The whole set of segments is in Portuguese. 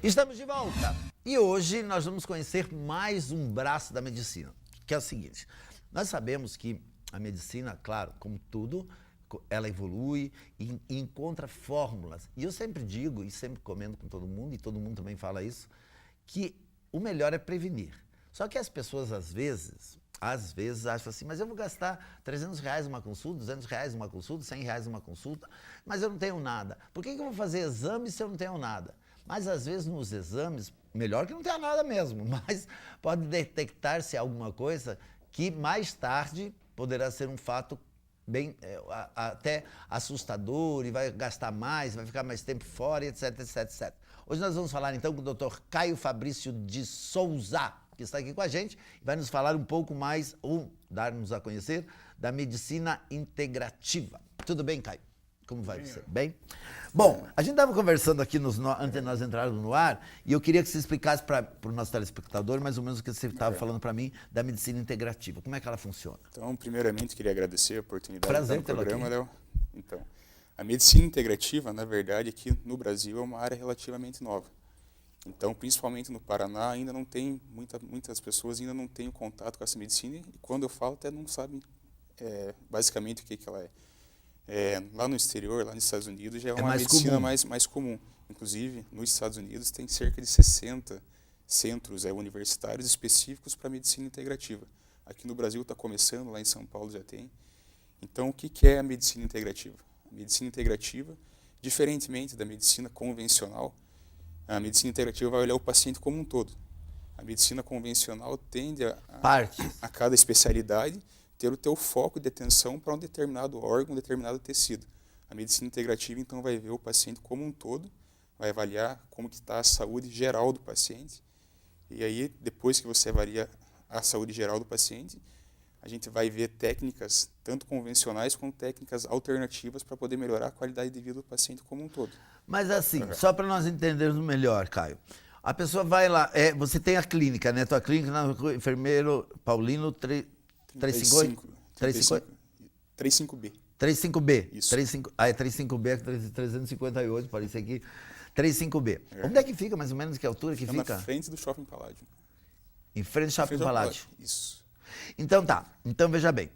Estamos de volta e hoje nós vamos conhecer mais um braço da medicina, que é o seguinte: nós sabemos que a medicina, claro, como tudo, ela evolui e encontra fórmulas. E eu sempre digo, e sempre comento com todo mundo, e todo mundo também fala isso, que o melhor é prevenir. Só que as pessoas, às vezes acham assim, mas eu vou gastar R$300 uma consulta, R$200 uma consulta, R$100 uma consulta, mas eu não tenho nada. Por que eu vou fazer exame se eu não tenho nada? Mas, às vezes, nos exames, melhor que não tenha nada mesmo, mas pode detectar-se alguma coisa que, mais tarde, poderá ser um fato bem, até assustador, e vai gastar mais, vai ficar mais tempo fora, etc, etc, etc. Hoje nós vamos falar, então, com o Dr. Caio Fabrício de Souza, que está aqui com a gente, e vai nos falar um pouco mais, ou dar-nos a conhecer, da medicina integrativa. Tudo bem, Caio? Como vai você? Bem? Bom, a gente estava conversando aqui antes de nós entrarmos no ar, e eu queria que você explicasse para o nosso telespectador mais ou menos o que você estava falando para mim da medicina integrativa. Como é que ela funciona? Então, primeiramente, queria agradecer a oportunidade Prazer de estar no tê-lo programa, aqui. Léo. Então, a medicina integrativa, na verdade, aqui no Brasil é uma área relativamente nova. Então, principalmente no Paraná, ainda não tem, muitas pessoas ainda não têm contato com essa medicina, e quando eu falo até não sabem basicamente o que ela é. Lá no exterior, lá nos Estados Unidos, já é uma medicina mais comum. Inclusive, nos Estados Unidos tem cerca de 60 centros universitários específicos para medicina integrativa. Aqui no Brasil está começando, lá em São Paulo já tem. Então, o que é a medicina integrativa? A medicina integrativa, diferentemente da medicina convencional, a medicina integrativa vai olhar o paciente como um todo. A medicina convencional tende a cada especialidade ter o teu foco de atenção para um determinado órgão, um determinado tecido. A medicina integrativa, então, vai ver o paciente como um todo, vai avaliar como que está a saúde geral do paciente, e aí, depois que você avalia a saúde geral do paciente, a gente vai ver técnicas, tanto convencionais quanto técnicas alternativas, para poder melhorar a qualidade de vida do paciente como um todo. Mas assim, só para nós entendermos melhor, Caio, a pessoa vai lá, você tem a clínica, né? Tua clínica na Enfermeiro Paulino 358? 35B. 35B. Isso. 35B é 358, parece aqui. 35B. Onde é que fica, mais ou menos, que altura que fica? Na frente do Shopping Paládio. Em frente do Shopping Paládio. Isso. Então tá, então veja bem.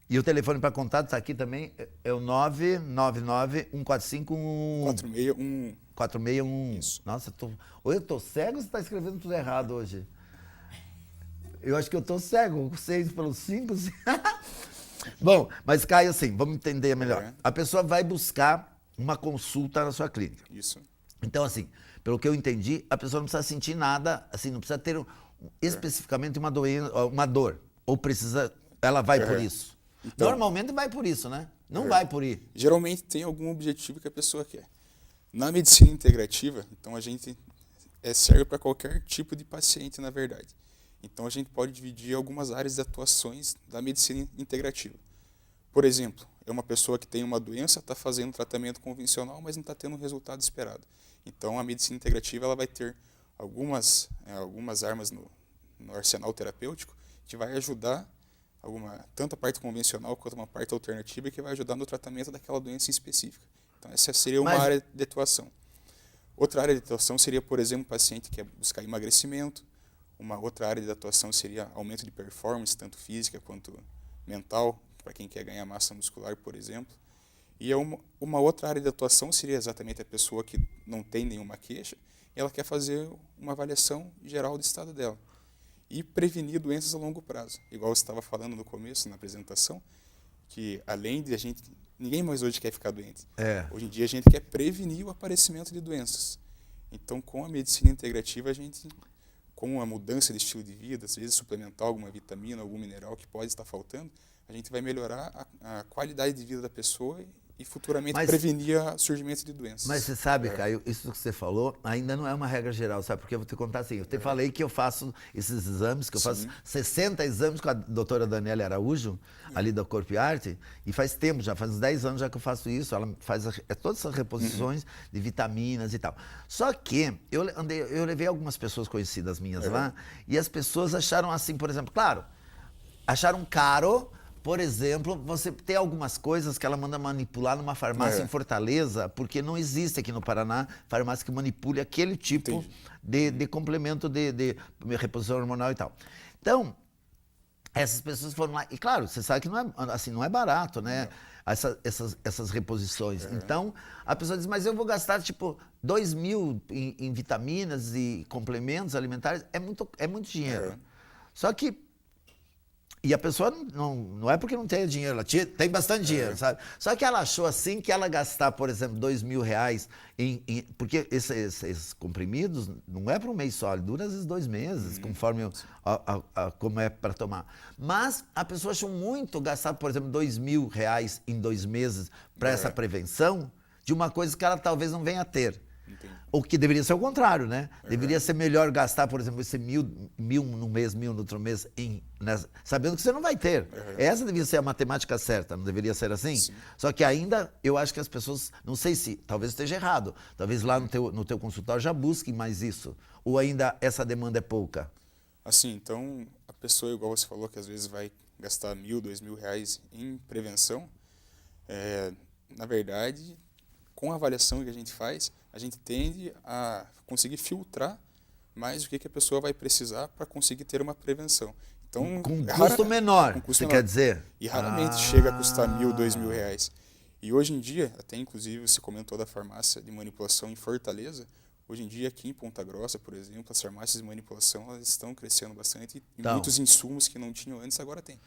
E o telefone para contato está aqui também, é o 999-145... 461. Isso. Nossa, ou eu tô cego ou você está escrevendo tudo errado hoje? Eu acho que eu tô cego, 6 pelos 5. Bom, mas Caio, assim, vamos entender melhor. A pessoa vai buscar uma consulta na sua clínica. Isso. Então, assim, pelo que eu entendi, a pessoa não precisa sentir nada, assim, não precisa ter especificamente uma doença, uma dor. Ou precisa, ela vai por isso. Então, normalmente vai por isso, né? Não vai por ir. Geralmente tem algum objetivo que a pessoa quer. Na medicina integrativa, então a gente serve para qualquer tipo de paciente, na verdade. Então, a gente pode dividir algumas áreas de atuações da medicina integrativa. Por exemplo, é uma pessoa que tem uma doença, está fazendo tratamento convencional, mas não está tendo o resultado esperado. Então, a medicina integrativa ela vai ter algumas armas no arsenal terapêutico que vai ajudar, tanto a parte convencional quanto uma parte alternativa, que vai ajudar no tratamento daquela doença específica. Então, essa seria uma área de atuação. Outra área de atuação seria, por exemplo, um paciente que quer buscar emagrecimento. Uma outra área de atuação seria aumento de performance, tanto física quanto mental, para quem quer ganhar massa muscular, por exemplo. E uma outra área de atuação seria exatamente a pessoa que não tem nenhuma queixa, e ela quer fazer uma avaliação geral do estado dela. E prevenir doenças a longo prazo. Igual você estava falando no começo, na apresentação, que além de a gente... Ninguém mais hoje quer ficar doente. Hoje em dia a gente quer prevenir o aparecimento de doenças. Então, com a medicina integrativa, a gente... com a mudança de estilo de vida, às vezes suplementar alguma vitamina, algum mineral que pode estar faltando, a gente vai melhorar a qualidade de vida da pessoa e futuramente prevenir o surgimento de doenças. Mas você sabe, Caio, isso que você falou ainda não é uma regra geral, sabe? Porque eu vou te contar assim, eu te falei que eu faço esses exames, que eu faço 60 exames com a doutora Daniela Araújo, ali da Corpo e Arte, e faz tempo, já faz uns 10 anos já que eu faço isso, ela faz todas essas reposições de vitaminas e tal. Só que eu levei algumas pessoas conhecidas minhas lá, e as pessoas acharam assim, por exemplo, claro, acharam caro, por exemplo, você tem algumas coisas que ela manda manipular numa farmácia em Fortaleza, porque não existe aqui no Paraná farmácia que manipule aquele tipo de complemento de reposição hormonal e tal. Então, essas pessoas foram lá. E claro, você sabe que não é, assim, não é barato, né? Essas reposições. Então, a pessoa diz, mas eu vou gastar tipo 2.000 em vitaminas e complementos alimentares. É muito dinheiro. Só que. E a pessoa não é porque não tem dinheiro, ela tem bastante dinheiro, sabe? Só que ela achou assim que ela gastar, por exemplo, R$2.000 porque esses comprimidos não é para um mês só, ele dura às vezes 2 meses, conforme como é para tomar. Mas a pessoa achou muito gastar, por exemplo, R$2.000 em 2 meses para essa prevenção de uma coisa que ela talvez não venha a ter. Entendi. O que deveria ser o contrário, né? Deveria ser melhor gastar, por exemplo, esse 1.000 num mês, 1.000 no outro mês, sabendo que você não vai ter. Essa deveria ser a matemática certa, não deveria ser assim? Sim. Só que ainda, eu acho que as pessoas, não sei se, talvez esteja errado, talvez lá no teu consultório já busquem mais isso, ou ainda essa demanda é pouca? Assim, então, a pessoa, igual você falou, que às vezes vai gastar R$1.000, R$2.000 em prevenção, na verdade, com a avaliação que a gente faz, a gente tende a conseguir filtrar mais o que a pessoa vai precisar para conseguir ter uma prevenção. Então, Com custo menor, com custo você menor. quer dizer? E raramente chega a custar R$1.000, R$2.000. E hoje em dia, até inclusive você comentou da farmácia de manipulação em Fortaleza, hoje em dia aqui em Ponta Grossa, por exemplo, as farmácias de manipulação elas estão crescendo bastante e muitos insumos que não tinham antes agora tem.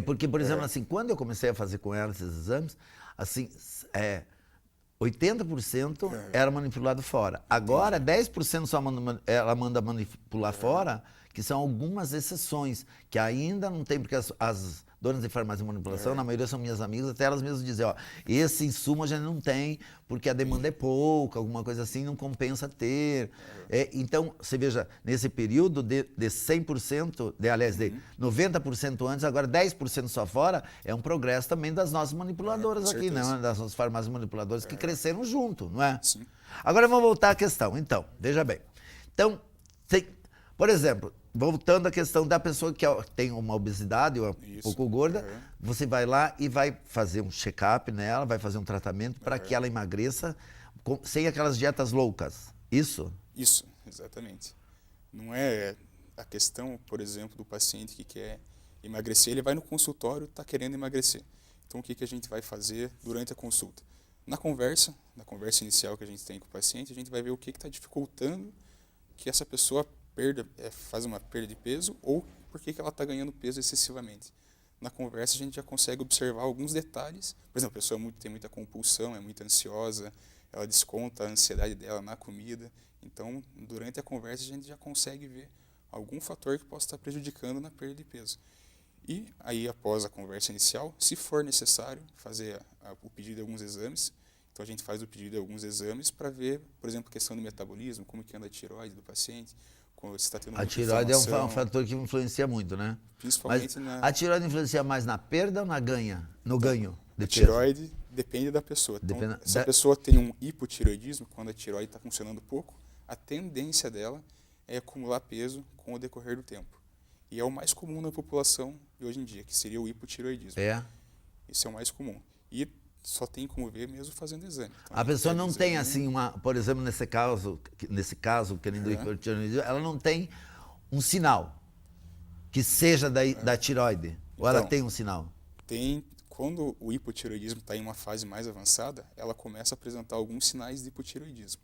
Porque, por exemplo, assim, quando eu comecei a fazer com ela esses exames, assim, 80% era manipulado fora. Agora, 10% só ela manda manipular fora, que são algumas exceções, que ainda não tem, porque as donas de farmácia de manipulação, na maioria são minhas amigas, até elas mesmas dizem, ó, esse insumo a gente não tem, porque a demanda é pouca, alguma coisa assim, não compensa ter. Então, você veja, nesse período de 100%, aliás, de 90% antes, agora 10% só fora, é um progresso também das nossas manipuladoras aqui, né? Das nossas farmácias manipuladoras que cresceram junto, não é? Sim. Agora vamos voltar à questão. Então, veja bem. Então, por exemplo, voltando à questão da pessoa que tem uma obesidade ou um pouco gorda, você vai lá e vai fazer um check-up nela, vai fazer um tratamento para que ela emagreça sem aquelas dietas loucas. Isso? Isso, exatamente. Não é a questão, por exemplo, do paciente que quer emagrecer, ele vai no consultório e está querendo emagrecer. Então, o que a gente vai fazer durante a consulta? Na conversa inicial que a gente tem com o paciente, a gente vai ver o que está dificultando que essa pessoa faz uma perda de peso ou por que ela está ganhando peso excessivamente. Na conversa a gente já consegue observar alguns detalhes. Por exemplo, a pessoa tem muita compulsão, é muito ansiosa, ela desconta a ansiedade dela na comida. Então, durante a conversa a gente já consegue ver algum fator que possa estar prejudicando na perda de peso. E aí, após a conversa inicial, se for necessário, fazer o pedido de alguns exames. Então, a gente faz o pedido de alguns exames para ver, por exemplo, a questão do metabolismo, como que anda a tireoide do paciente, se está tendo muita tireoide é um fator que influencia muito, né? Principalmente a tireoide influencia mais na perda ou no ganho de peso? A tireoide depende da pessoa. Então, se a pessoa tem um hipotireoidismo, quando a tireoide está funcionando pouco, a tendência dela é acumular peso com o decorrer do tempo. E é o mais comum na população de hoje em dia, que seria o hipotireoidismo. Esse é o mais comum. E só tem como ver mesmo fazendo exame. Então, a pessoa não tem assim por exemplo, nesse caso, querendo hipotireoidismo, ela não tem um sinal que seja da tireoide. Ou ela tem um sinal? Tem. Quando o hipotireoidismo está em uma fase mais avançada, ela começa a apresentar alguns sinais de hipotireoidismo.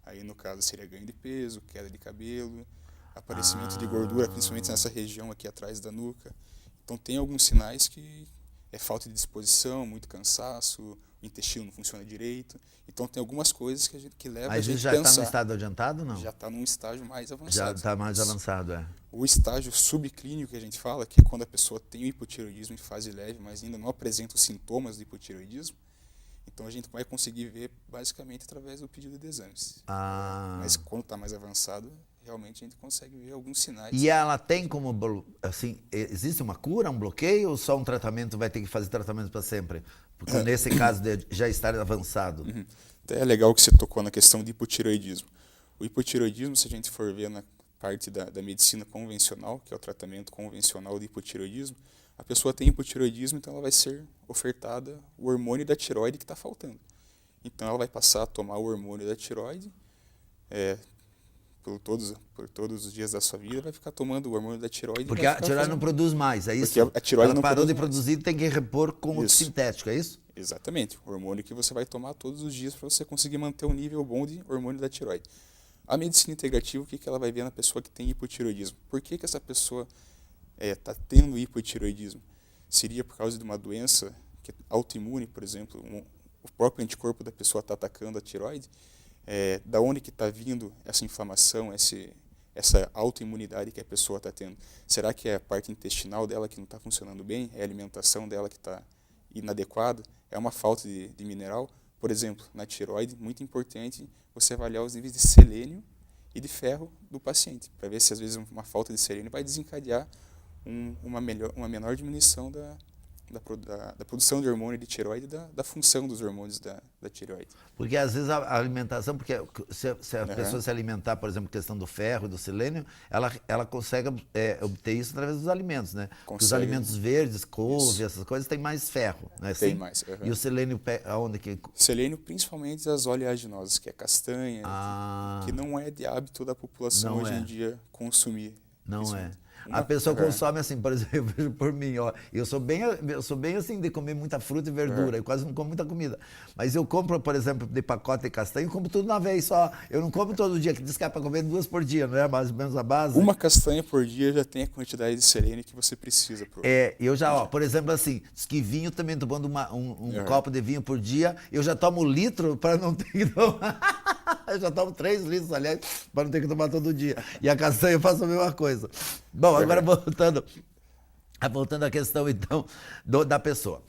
Aí, no caso, seria ganho de peso, queda de cabelo, aparecimento de gordura, principalmente nessa região aqui atrás da nuca. Então, tem alguns sinais que é falta de disposição, muito cansaço, o intestino não funciona direito. Então, tem algumas coisas que levam a gente a pensar. Mas já está no estado adiantado ou não? Já está num estágio mais avançado. Já está mais avançado, O estágio subclínico que a gente fala, que é quando a pessoa tem o hipotireoidismo em fase leve, mas ainda não apresenta os sintomas do hipotireoidismo. Então, a gente vai conseguir ver basicamente através do pedido de exames. Mas quando está mais avançado, realmente a gente consegue ver alguns sinais. E ela tem como, assim, existe uma cura, um bloqueio, ou só um tratamento, vai ter que fazer tratamento para sempre? Porque nesse caso de já estar avançado. Até é legal que você tocou na questão de hipotireoidismo. O hipotireoidismo, se a gente for ver parte da medicina convencional, que é o tratamento convencional de hipotireoidismo, a pessoa tem hipotireoidismo, então ela vai ser ofertada o hormônio da tireoide que está faltando. Então ela vai passar a tomar o hormônio da tireoide por todos os dias da sua vida, vai ficar tomando o hormônio da tireoide. Porque a tireoide não produz mais, é isso? Porque a tireoide ela não parou de produz produzir e tem que repor com outro Isso. sintético, é isso? Exatamente, o hormônio que você vai tomar todos os dias para você conseguir manter um nível bom de hormônio da tireoide. A medicina integrativa, o que ela vai ver na pessoa que tem hipotireoidismo? Por que essa pessoa está tendo hipotireoidismo? Seria por causa de uma doença que é autoimune, por exemplo, o próprio anticorpo da pessoa está atacando a tireoide? Da onde que está vindo essa inflamação, essa autoimunidade que a pessoa está tendo? Será que é a parte intestinal dela que não está funcionando bem? É a alimentação dela que está inadequada? É uma falta de mineral? Por exemplo, na tireoide, muito importante você avaliar os níveis de selênio e de ferro do paciente, para ver se às vezes uma falta de selênio vai desencadear uma menor diminuição da produção de hormônio de tireoide e da função dos hormônios da tireoide. Porque às vezes a alimentação, porque se a pessoa se alimentar, por exemplo, questão do ferro e do selênio, ela consegue obter isso através dos alimentos, né? Porque os alimentos verdes, couve, essas coisas, têm mais ferro, né? Tem mais. E o selênio, aonde que... Selênio, principalmente as oleaginosas, que é castanha, que não é de hábito da população hoje em dia consumir. Não é. A pessoa consome assim, por exemplo, eu vejo por mim, ó, eu sou bem assim de comer muita fruta e verdura, eu quase não como muita comida. Mas eu compro, por exemplo, de pacote de castanha, eu compro tudo uma vez só. Eu não como todo dia, que diz que é para comer 2 por dia, não é mais ou menos a base? Uma castanha por dia já tem a quantidade de selênio que você precisa. Eu já, ó, por exemplo, assim, diz que vinho também, tomando um copo de vinho por dia, eu já tomo 1 litro para não ter que tomar. Eu já tomo 3 litros, aliás, para não ter que tomar todo dia. E a castanha eu faço a mesma coisa. Bom, agora voltando à questão, então, da pessoa.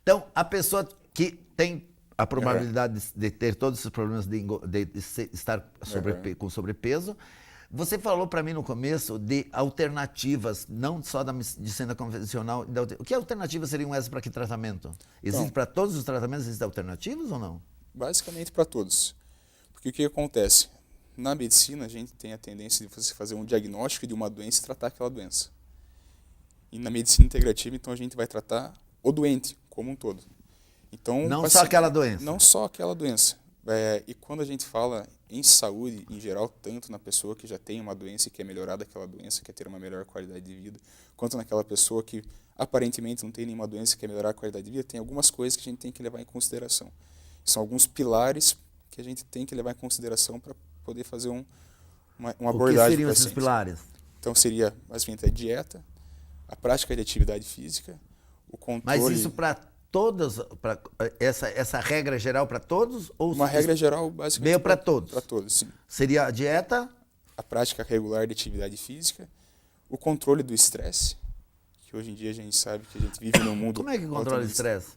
Então, a pessoa que tem a probabilidade de ter todos esses problemas de estar com sobrepeso, você falou para mim no começo de alternativas, não só da medicina convencional. O que alternativas seriam essas para que tratamento? Existe para todos os tratamentos, existem alternativas ou não? Basicamente para todos. Porque o que acontece? Na medicina, a gente tem a tendência de você fazer um diagnóstico de uma doença e tratar aquela doença. E na medicina integrativa, então, a gente vai tratar o doente como um todo. Então, não só aquela doença. Não só aquela doença. E quando a gente fala em saúde, em geral, tanto na pessoa que já tem uma doença e quer melhorar daquela doença, quer ter uma melhor qualidade de vida, quanto naquela pessoa que aparentemente não tem nenhuma doença e quer melhorar a qualidade de vida, tem algumas coisas que a gente tem que levar em consideração. São alguns pilares que a gente tem que levar em consideração para poder fazer uma abordagem. O que seriam esses pilares? Então seria, basicamente, a dieta, a prática de atividade física, o controle... Mas isso para todas, essa regra geral para todos? Ou uma regra geral, basicamente, meio para todos? Para todos, sim. Seria a dieta? A prática regular de atividade física, o controle do estresse, que hoje em dia a gente sabe que a gente vive num mundo... Como é que controla o estresse?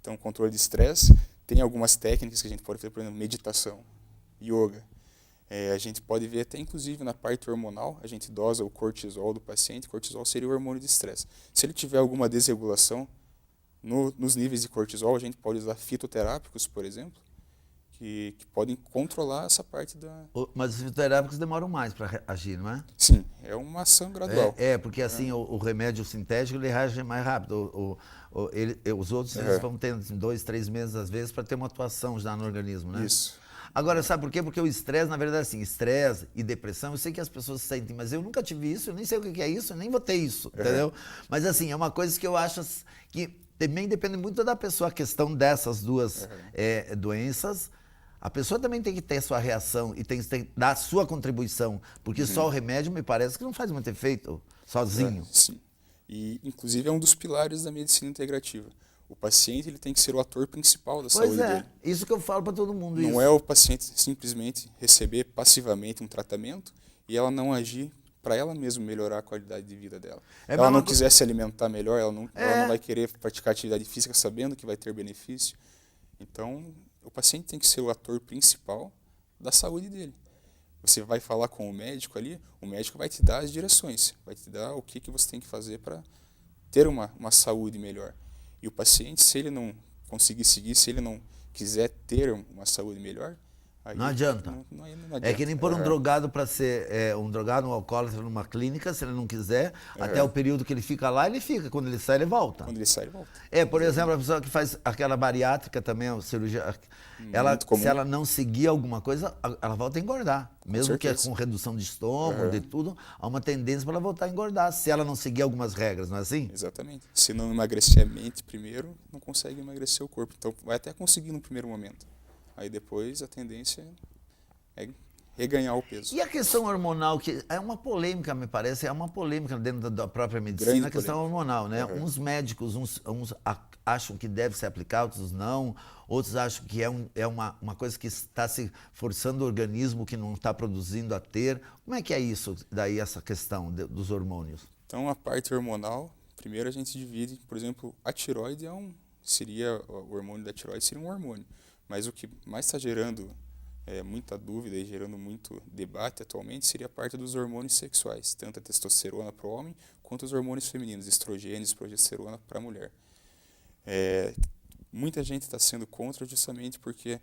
Então, controle de estresse, tem algumas técnicas que a gente pode fazer, por exemplo, meditação, yoga. A gente pode ver até, inclusive, na parte hormonal, a gente dosa o cortisol do paciente. Cortisol seria o hormônio de estresse. Se ele tiver alguma desregulação nos níveis de cortisol, a gente pode usar fitoterápicos, por exemplo, que podem controlar essa parte da... Mas os fitoterápicos demoram mais para agir, não é? Sim, é uma ação gradual. Porque assim, o remédio sintético ele reage mais rápido. Os outros eles vão tendo 2, 3 meses, às vezes, para ter uma atuação já no organismo, né? Isso. Agora, sabe por quê? Porque o estresse, na verdade, assim, estresse e depressão, eu sei que as pessoas sentem, mas eu nunca tive isso, eu nem sei o que é isso, eu nem vou ter isso, entendeu? Mas assim, é uma coisa que eu acho que também depende muito da pessoa, a questão dessas duas doenças. A pessoa também tem que ter sua reação e tem que dar a sua contribuição, porque só o remédio me parece que não faz muito efeito sozinho. Sim. E, inclusive, é um dos pilares da medicina integrativa. O paciente ele tem que ser o ator principal da saúde dele. Isso que eu falo para todo mundo. Não é o paciente simplesmente receber passivamente um tratamento e ela não agir para ela mesma melhorar a qualidade de vida dela. Ela não quiser se alimentar melhor, ela não vai querer praticar atividade física sabendo que vai ter benefício. Então, o paciente tem que ser o ator principal da saúde dele. Você vai falar com o médico ali, o médico vai te dar as direções, vai te dar o que você tem que fazer para ter uma saúde melhor. E o paciente, se ele não conseguir seguir, se ele não quiser ter uma saúde melhor, Aí Não adianta. Não adianta. É que nem pôr um drogado para ser um drogado, um alcoólatra numa clínica, se ele não quiser, até o período que ele fica lá, ele fica. Quando ele sai, ele volta. Quando ele sai, ele volta. Por exemplo, a pessoa que faz aquela bariátrica também, a cirurgia, se ela não seguir alguma coisa, ela volta a engordar. Mesmo que com redução de estômago, de tudo, há uma tendência para ela voltar a engordar, se ela não seguir algumas regras, não é assim? Exatamente. Se não emagrecer a mente primeiro, não consegue emagrecer o corpo. Então, vai até conseguir no primeiro momento. Aí depois a tendência é reganhar o peso. E a questão hormonal, que é uma polêmica, me parece, é uma polêmica dentro da própria medicina, a questão hormonal, né? Uns médicos, uns acham que deve ser aplicado, outros não. Outros acham que é uma coisa que está se forçando o organismo, que não está produzindo a ter. Como é que é isso, daí, essa questão dos hormônios? Então, a parte hormonal, primeiro a gente divide, por exemplo, a tireoide seria, o hormônio da tireoide seria um hormônio. Mas o que mais está gerando muita dúvida e gerando muito debate atualmente seria a parte dos hormônios sexuais, tanto a testosterona para o homem, quanto os hormônios femininos, estrogênios e progesterona para a mulher. Muita gente está sendo contra justamente porque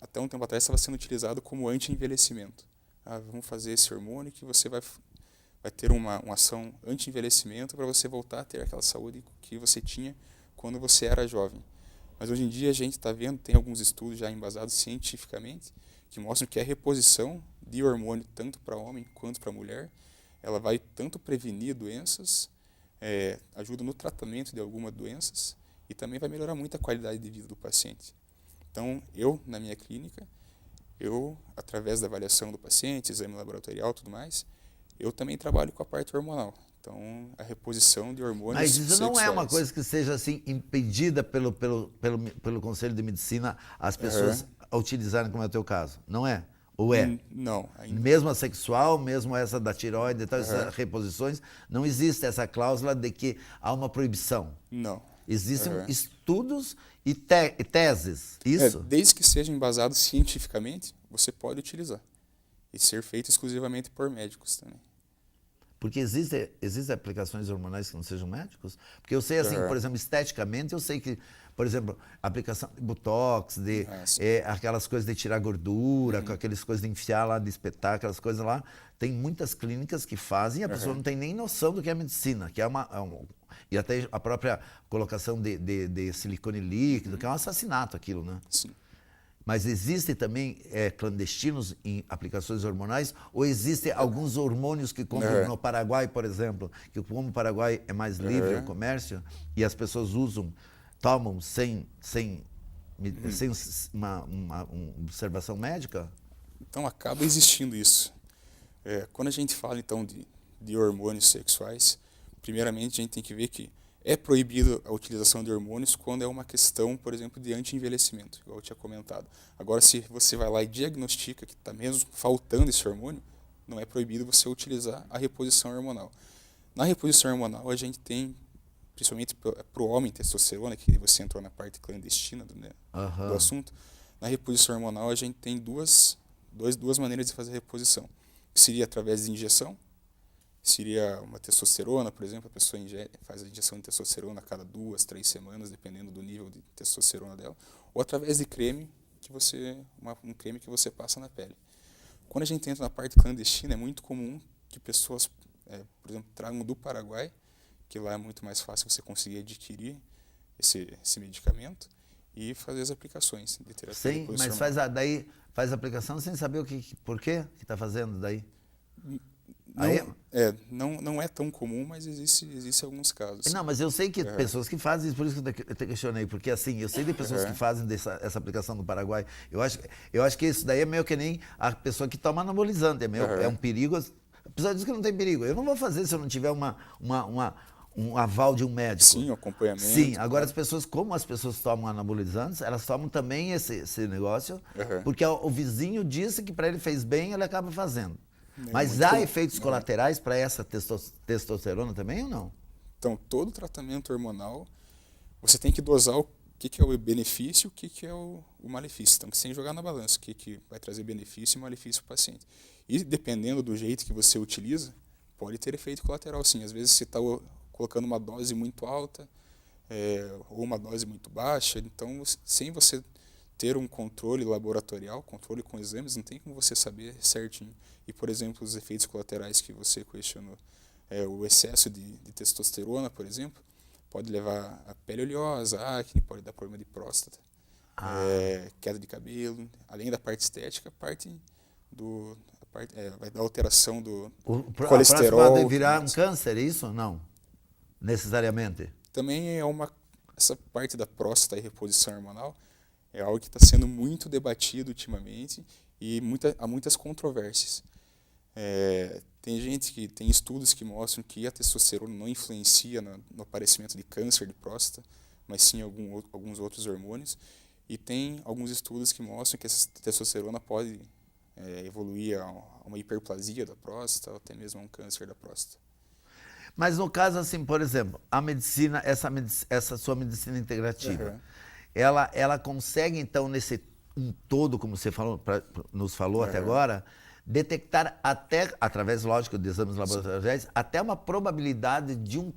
até um tempo atrás estava sendo utilizado como anti-envelhecimento. Vamos fazer esse hormônio que você vai ter uma ação anti-envelhecimento para você voltar a ter aquela saúde que você tinha quando você era jovem. Mas hoje em dia a gente está vendo, tem alguns estudos já embasados cientificamente, que mostram que a reposição de hormônio, tanto para homem quanto para mulher, ela vai tanto prevenir doenças, ajuda no tratamento de algumas doenças e também vai melhorar muito a qualidade de vida do paciente. Então, na minha clínica, através da avaliação do paciente, exame laboratorial e tudo mais, eu também trabalho com a parte hormonal. Então, a reposição de hormônios Mas isso sexuais. não é uma coisa que seja assim impedida pelo Conselho de Medicina as pessoas a utilizarem, como é o teu caso, não é? Ou é? Não. Ainda. Mesmo a sexual, mesmo essa da tireoide, essas reposições, não existe essa cláusula de que há uma proibição. Não. Existem estudos e teses, isso? Desde que seja embasado cientificamente, você pode utilizar. E ser feito exclusivamente por médicos também. Porque existem aplicações hormonais que não sejam médicos? Porque eu sei, assim, por exemplo, esteticamente, eu sei que, por exemplo, a aplicação de botox, aquelas coisas de tirar gordura, com aquelas coisas de enfiar lá, de espetar, aquelas coisas lá, tem muitas clínicas que fazem e a pessoa não tem nem noção do que é medicina, que e até a própria colocação de silicone líquido, que é um assassinato aquilo, né? Sim. Mas existem também clandestinos em aplicações hormonais? Ou existem alguns hormônios que compram no Paraguai, por exemplo, que como o Paraguai é mais livre o comércio, e as pessoas tomam sem uma observação médica? Então acaba existindo isso. Quando a gente fala então de hormônios sexuais, primeiramente a gente tem que ver que é proibido a utilização de hormônios quando é uma questão, por exemplo, de anti-envelhecimento, igual eu tinha comentado. Agora, se você vai lá e diagnostica que está mesmo faltando esse hormônio, não é proibido você utilizar a reposição hormonal. Na reposição hormonal, a gente tem, principalmente para o homem, testosterona, que você entrou na parte clandestina do assunto. Na reposição hormonal, a gente tem duas maneiras de fazer a reposição. Que seria através de injeção. Seria uma testosterona, por exemplo, a pessoa faz a injeção de testosterona a cada 2, 3 semanas, dependendo do nível de testosterona dela, ou através de creme, um creme que você passa na pele. Quando a gente entra na parte clandestina, é muito comum que pessoas, por exemplo, tragam do Paraguai, que lá é muito mais fácil você conseguir adquirir esse medicamento e fazer as aplicações de terapia. Sim, mas faz a aplicação sem saber por quê que está fazendo daí? Não é tão comum, mas existe alguns casos. Não, mas eu sei que pessoas que fazem isso, por isso que eu te questionei, porque assim, eu sei de pessoas que fazem essa aplicação no Paraguai. Eu acho que isso daí é meio que nem a pessoa que toma anabolizante, é um perigo. A pessoa diz que não tem perigo. Eu não vou fazer se eu não tiver um aval de um médico. Sim, um acompanhamento. Sim, agora como as pessoas tomam anabolizantes, elas tomam também esse negócio, porque o vizinho disse que para ele fez bem, ele acaba fazendo. Mas há efeitos colaterais para essa testosterona também ou não? Então, todo tratamento hormonal, você tem que dosar o que é o benefício e o que é o malefício. Então, você tem que jogar na balança o que vai trazer benefício e malefício para o paciente. E dependendo do jeito que você utiliza, pode ter efeito colateral, sim. Às vezes você está colocando uma dose muito alta ou uma dose muito baixa. Então, sem você ter um controle laboratorial, controle com exames, não tem como você saber certinho. E, por exemplo, os efeitos colaterais que você questionou, o excesso de testosterona, por exemplo, pode levar a pele oleosa, acne, pode dar problema de próstata, queda de cabelo, além da parte estética, vai dar alteração do colesterol. A próxima pode virar um câncer, é isso? Não, necessariamente. Também essa parte da próstata e reposição hormonal é algo que está sendo muito debatido ultimamente e há muitas controvérsias. Tem estudos que mostram que a testosterona não influencia no aparecimento de câncer de próstata, mas sim alguns outros hormônios. E tem alguns estudos que mostram que essa testosterona pode evoluir a uma hiperplasia da próstata ou até mesmo a um câncer da próstata. Mas no caso, assim, por exemplo, a medicina, essa sua medicina integrativa, ela consegue, então, nesse todo, como você nos falou até agora, detectar até, através, lógico, de exames laboratoriais, até uma probabilidade de um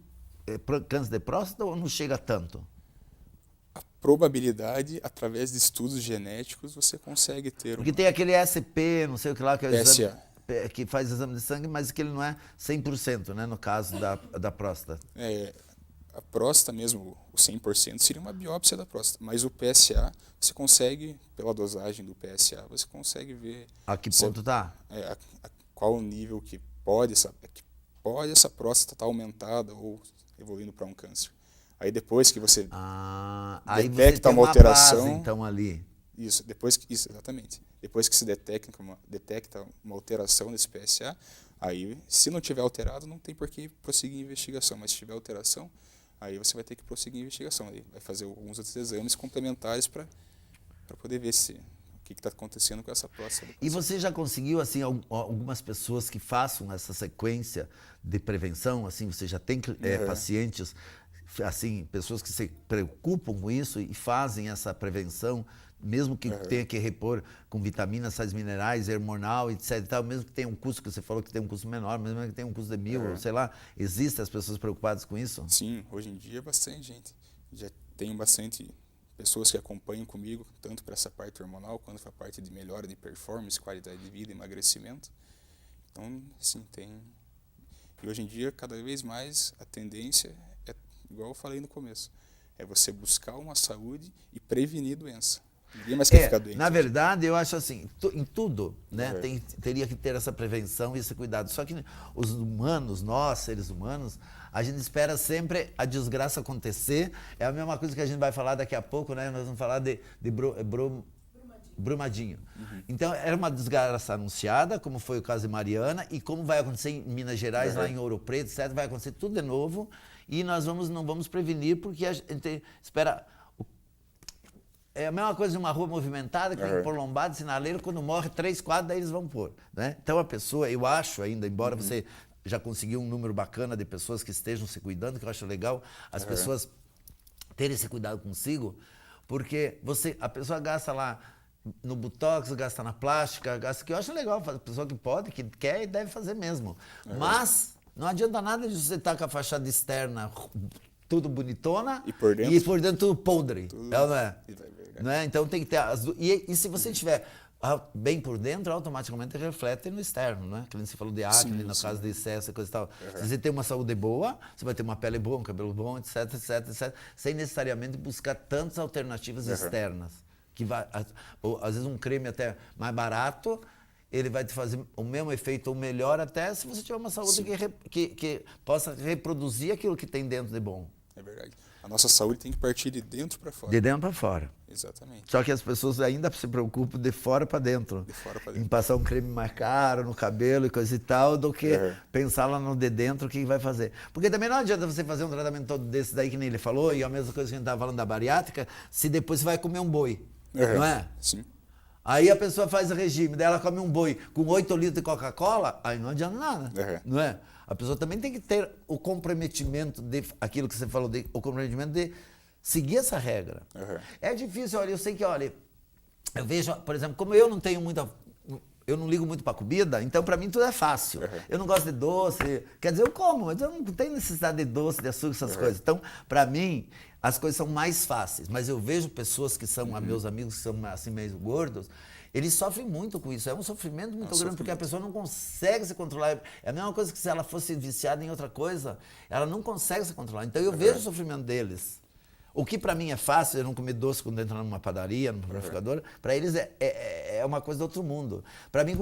câncer de próstata ou não chega tanto? A probabilidade, através de estudos genéticos, você consegue ter Porque tem aquele SP, não sei o que lá, que é o PSA. exame, que faz exame de sangue, mas que ele não é 100%, né, no caso da próstata. A próstata mesmo, o 100% seria uma biópsia da próstata, mas o PSA, você consegue, pela dosagem do PSA, você consegue ver... A que ponto está? Qual o nível que pode essa próstata estar aumentada ou evoluindo para um câncer. Aí depois que você detecta uma alteração... Base, então, ali. Isso, exatamente. Depois que se detecta uma alteração desse PSA, aí, se não tiver alterado, não tem por que prosseguir a investigação, mas se tiver alteração, aí você vai ter que prosseguir a investigação, aí vai fazer alguns outros exames complementares para poder ver o que está acontecendo com essa próstata. E você já conseguiu, assim, algumas pessoas que façam essa sequência de prevenção, assim, você já tem pacientes, assim, pessoas que se preocupam com isso e fazem essa prevenção, mesmo que tenha que repor com vitaminas, sais minerais, hormonal, etc. E tal, mesmo que tenha um custo, que você falou que tem um custo menor, mesmo que tenha um custo de 1.000, sei lá, existem as pessoas preocupadas com isso? Sim, hoje em dia bastante gente. Já tenho bastante pessoas que acompanham comigo, tanto para essa parte hormonal, quanto para a parte de melhora de performance, qualidade de vida, emagrecimento. Então, sim, tem. E hoje em dia, cada vez mais, a tendência é, igual eu falei no começo, é você buscar uma saúde e prevenir doença. Ninguém mais quer ficar doente. Na verdade, eu acho assim, em tudo, né, teria que ter essa prevenção e esse cuidado. Só que os humanos, nós, seres humanos, a gente espera sempre a desgraça acontecer. É a mesma coisa que a gente vai falar daqui a pouco, né? Nós vamos falar de Brumadinho. Então, era uma desgraça anunciada, como foi o caso de Mariana, e como vai acontecer em Minas Gerais, lá em Ouro Preto, etc. Vai acontecer tudo de novo, e nós não vamos prevenir, porque a gente espera... É a mesma coisa de uma rua movimentada, que tem que pôr lombada, sinaleiro, quando morre 3, 4, daí eles vão pôr, né? Então a pessoa, eu acho ainda, embora você já conseguiu um número bacana de pessoas que estejam se cuidando, que eu acho legal as pessoas terem esse cuidado consigo, porque a pessoa gasta lá no Botox, gasta na plástica, gasta, que eu acho legal, a pessoa que pode, que quer e deve fazer mesmo. Mas não adianta nada de você estar com a fachada externa tudo bonitona e por dentro tudo podre. Tudo não é? Não é? Então tem que ter e se você tiver bem por dentro, automaticamente reflete no externo, né? Que você falou de acne, no caso de excesso e coisa e tal. Se você tem uma saúde boa, você vai ter uma pele boa, um cabelo bom, etc, etc, etc, sem necessariamente buscar tantas alternativas externas. Que às vezes um creme até mais barato, ele vai te fazer o mesmo efeito ou melhor até se você tiver uma saúde que possa reproduzir aquilo que tem dentro de bom. É verdade. A nossa saúde tem que partir de dentro para fora. De dentro para fora. Exatamente. Só que as pessoas ainda se preocupam de fora para dentro. De fora para dentro. Em passar um creme mais caro no cabelo e coisa e tal, do que pensar lá no de dentro o que vai fazer. Porque também não adianta você fazer um tratamento todo desse daí que nem ele falou, e a mesma coisa que a gente estava falando da bariátrica, se depois você vai comer um boi. Não é? Sim. Aí a pessoa faz o regime, daí ela come um boi com 8 litros de Coca-Cola, aí não adianta nada. Não é? A pessoa também tem que ter o comprometimento de aquilo que você falou, o comprometimento de seguir essa regra. É difícil, olha, eu sei que, olha, eu vejo, por exemplo, como eu não tenho muita... eu não ligo muito pra comida, então pra mim tudo é fácil. Eu não gosto de doce, quer dizer, eu como, mas eu não tenho necessidade de doce, de açúcar, essas coisas. Então, pra mim, as coisas são mais fáceis. Mas eu vejo pessoas que são meus amigos, que são assim meio gordos, eles sofrem muito com isso. É um sofrimento muito grande, porque a pessoa não consegue se controlar. É a mesma coisa que se ela fosse viciada em outra coisa, ela não consegue se controlar. Então eu vejo o sofrimento deles. O que para mim é fácil, eu não comer doce quando entro numa padaria, numa panificadora, para eles é uma coisa do outro mundo. Para mim,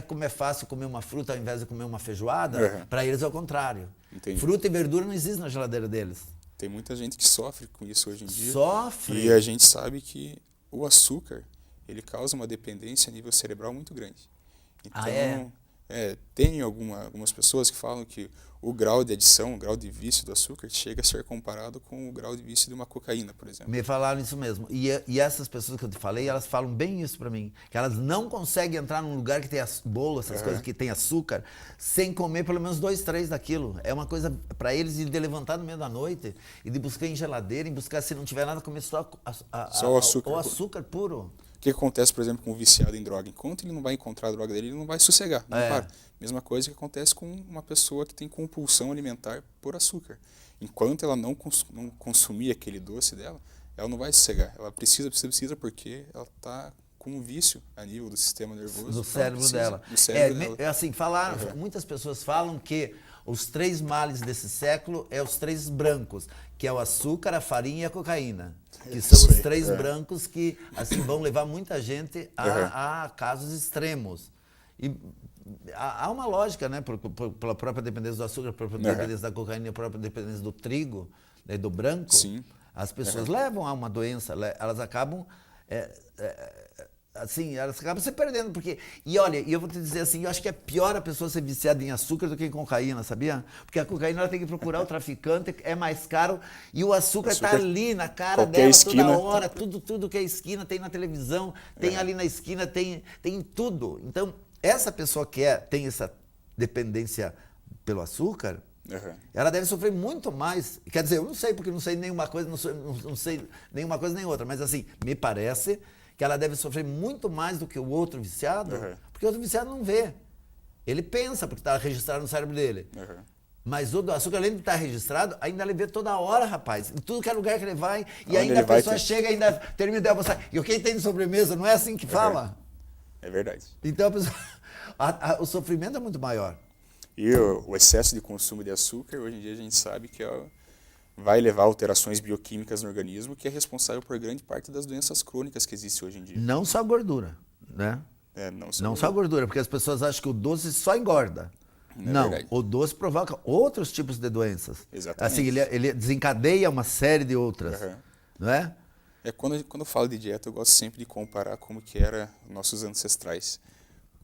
como é fácil comer uma fruta ao invés de comer uma feijoada, para eles é o contrário. Entendi. Fruta e verdura não existem na geladeira deles. Tem muita gente que sofre com isso hoje em dia. Sofre. E a gente sabe que o açúcar, ele causa uma dependência a nível cerebral muito grande. Então, tem algumas pessoas que falam que o grau de adição, o grau de vício do açúcar chega a ser comparado com o grau de vício de uma cocaína, por exemplo. Me falaram isso mesmo. E essas pessoas que eu te falei, elas falam bem isso pra mim. Que elas não conseguem entrar num lugar que tem bolo, essas coisas que tem açúcar, sem comer pelo menos 2, 3 daquilo. É uma coisa pra eles de levantar no meio da noite e de buscar em geladeira, se não tiver nada, comer só o açúcar. O açúcar puro. O que acontece, por exemplo, com um viciado em droga? Enquanto ele não vai encontrar a droga dele, ele não vai sossegar, não para. Mesma coisa que acontece com uma pessoa que tem compulsão alimentar por açúcar. Enquanto ela não consumir aquele doce dela, ela não vai sossegar. Ela precisa porque ela está com um vício a nível do sistema nervoso. Do cérebro dela. Do cérebro dela. Assim, muitas pessoas falam que os 3 males desse século é os 3 brancos, que é o açúcar, a farinha e a cocaína. Que são os 3 brancos que assim, vão levar muita gente a casos extremos. E há uma lógica, né? Pela própria dependência do açúcar, pela própria dependência da cocaína, pela própria dependência do trigo, né, do branco. Sim. As pessoas levam a uma doença, elas acabam... assim, elas acabam se perdendo, porque... E olha, eu vou te dizer assim, eu acho que é pior a pessoa ser viciada em açúcar do que em cocaína, sabia? Porque a cocaína ela tem que procurar o traficante, é mais caro, e o açúcar tá ali na cara dela esquina, toda hora, tudo que é esquina, tem na televisão, tem ali na esquina, tem em tudo. Então, essa pessoa que tem essa dependência pelo açúcar, ela deve sofrer muito mais. Quer dizer, eu não sei, porque não sei nenhuma coisa, não sei nenhuma coisa nem outra, mas assim, me parece que ela deve sofrer muito mais do que o outro viciado, porque o outro viciado não vê. Ele pensa, porque está registrado no cérebro dele. Mas o do açúcar, além de estar registrado, ainda ele vê toda hora, rapaz. Em tudo que é lugar que ele vai. E ainda a pessoa chega, ainda termina de almoçar. E o que tem de sobremesa, não é assim que fala? É verdade. Então, a pessoa, o sofrimento é muito maior. E o excesso de consumo de açúcar, hoje em dia a gente sabe que vai levar a alterações bioquímicas no organismo, que é responsável por grande parte das doenças crônicas que existem hoje em dia. Não só a gordura, né? Não só a gordura, porque as pessoas acham que o doce só engorda. Não, o doce provoca outros tipos de doenças. Exatamente. Assim, ele desencadeia uma série de outras, não é? Quando eu falo de dieta, eu gosto sempre de comparar como que eram nossos ancestrais.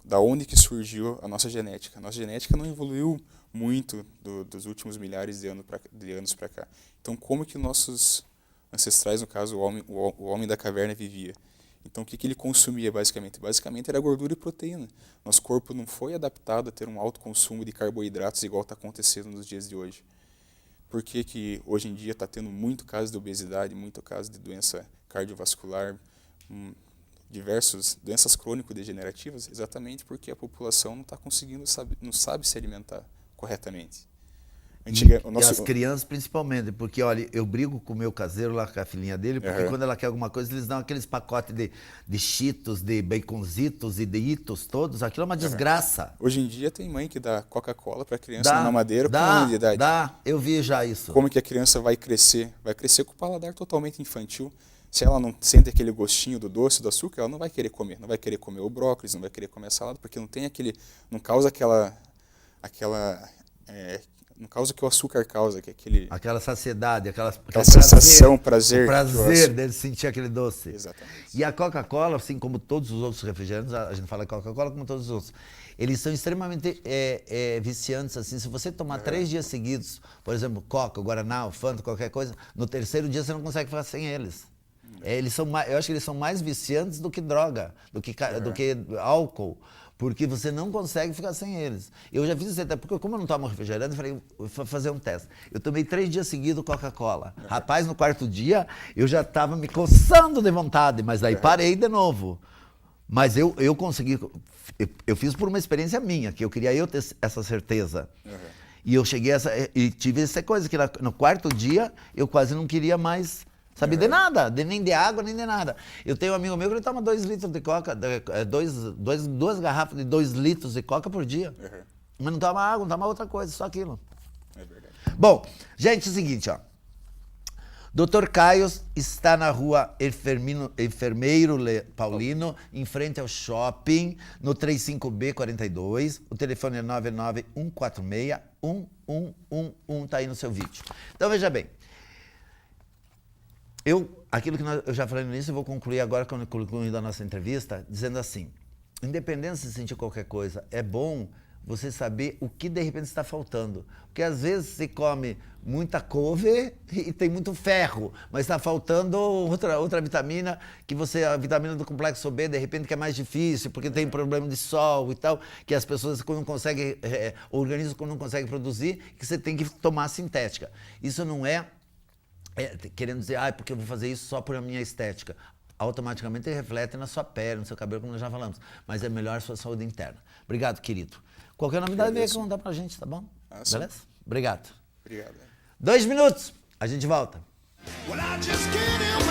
Da onde que surgiu a nossa genética. A nossa genética não evoluiu muito dos últimos milhares de anos para cá. Então, como que nossos ancestrais, no caso o homem da caverna, vivia? Então, o que ele consumia basicamente? Basicamente era gordura e proteína. Nosso corpo não foi adaptado a ter um alto consumo de carboidratos igual está acontecendo nos dias de hoje. Por que hoje em dia está tendo muito caso de obesidade, muito caso de doença cardiovascular, diversas doenças crônico-degenerativas? Exatamente porque a população não está conseguindo, não sabe se alimentar corretamente. E as crianças principalmente, porque olha, eu brigo com o meu caseiro lá com a filhinha dele, porque quando ela quer alguma coisa, eles dão aqueles pacotes de cheetos, de baconzitos e de itos todos, aquilo é uma desgraça. Hoje em dia tem mãe que dá Coca-Cola para a criança na mamadeira com 1 ano de idade. Eu vi já isso. Como que a criança vai crescer? Vai crescer com o paladar totalmente infantil. Se ela não sente aquele gostinho do doce, do açúcar, ela não vai querer comer. Não vai querer comer o brócolis, não vai querer comer a salada, porque não causa não causa o que o açúcar causa, que é aquela saciedade, aquela sensação, prazer. O prazer dele sentir aquele doce. Exatamente. E a Coca-Cola, assim como todos os outros refrigerantes, a gente fala Coca-Cola como todos os outros, eles são extremamente viciantes. Assim, se você tomar 3 dias seguidos, por exemplo, Coca, Guaraná, Fanta, qualquer coisa, no 3º dia você não consegue ficar sem eles. Eu acho que eles são mais viciantes do que droga, do que álcool, porque você não consegue ficar sem eles. Eu já fiz isso até porque, como eu não tomo refrigerante, eu falei, vou fazer um teste. Eu tomei 3 dias seguidos Coca-Cola. Rapaz, no 4º dia, eu já estava me coçando de vontade, mas aí parei de novo. Mas eu consegui, eu fiz por uma experiência minha, que eu queria eu ter essa certeza. E eu cheguei e tive essa coisa, que no quarto dia eu quase não queria mais saber de nada, nem de água, nem de nada. Eu tenho um amigo meu que ele toma 2 litros de coca, 2 garrafas de 2 litros de coca por dia. Mas não toma água, não toma outra coisa, só aquilo. É verdade. Bom, gente, é o seguinte, ó. Dr. Caio está na rua Enfermeiro Paulino, em frente ao shopping, no 35B42. O telefone é 99146-1111, tá aí no seu vídeo. Então, veja bem. Aquilo que eu já falei no início, eu vou concluir agora, concluindo a nossa entrevista, dizendo assim, independente de sentir qualquer coisa, é bom você saber o que de repente está faltando. Porque às vezes você come muita couve e tem muito ferro, mas está faltando outra vitamina, a vitamina do complexo B, de repente que é mais difícil, porque tem problema de sol e tal, que as pessoas não conseguem, o organismo não consegue produzir, que você tem que tomar sintética. Isso não é querendo dizer, porque eu vou fazer isso só por a minha estética. Automaticamente reflete na sua pele, no seu cabelo, como nós já falamos. Mas é melhor a sua saúde interna. Obrigado, querido. Qualquer novidade, vem aqui contar pra gente, tá bom? Beleza? Obrigado. Obrigado. 2 minutos, a gente volta. Well, I just can't help